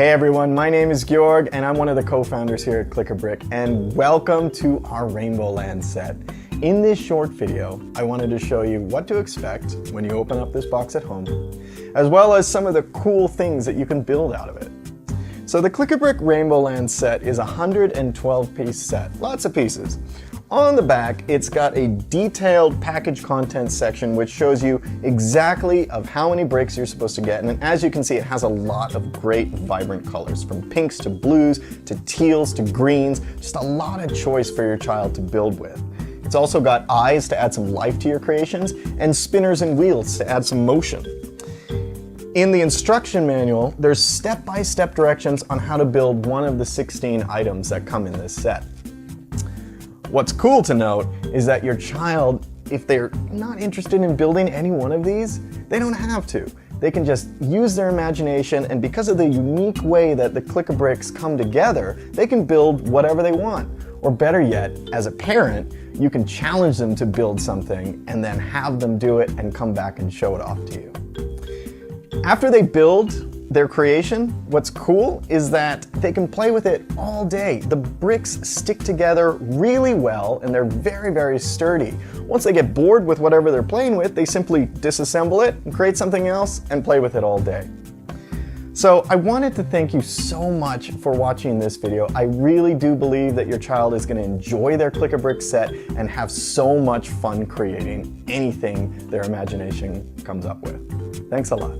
Hey everyone, my name is Georg and I'm one of the co-founders here at Click-A-Brick, and welcome to our Rainbowland set. In this short video, I wanted to show you what to expect when you open up this box at home, as well as some of the cool things that you can build out of it. So the Click-A-Brick Rainbowland set is a 112-piece set, lots of pieces. On the back, it's got a detailed package contents section which shows you exactly of how many bricks you're supposed to get. And as you can see, it has a lot of great vibrant colors, from pinks to blues to teals to greens, just a lot of choice for your child to build with. It's also got eyes to add some life to your creations and spinners and wheels to add some motion. In the instruction manual, there's step-by-step directions on how to build one of the 16 items that come in this set. What's cool to note is that your child, if they're not interested in building any one of these, they don't have to. They can just use their imagination, and because of the unique way that the Click-A-Bricks come together, they can build whatever they want. Or better yet, as a parent, you can challenge them to build something and then have them do it and come back and show it off to you. After they build their creation, what's cool is that they can play with it all day. The bricks stick together really well and they're very, very sturdy. Once they get bored with whatever they're playing with, they simply disassemble it and create something else and play with it all day. So I wanted to thank you so much for watching this video. I really do believe that your child is going to enjoy their Click-A-Brick set and have so much fun creating anything their imagination comes up with. Thanks a lot.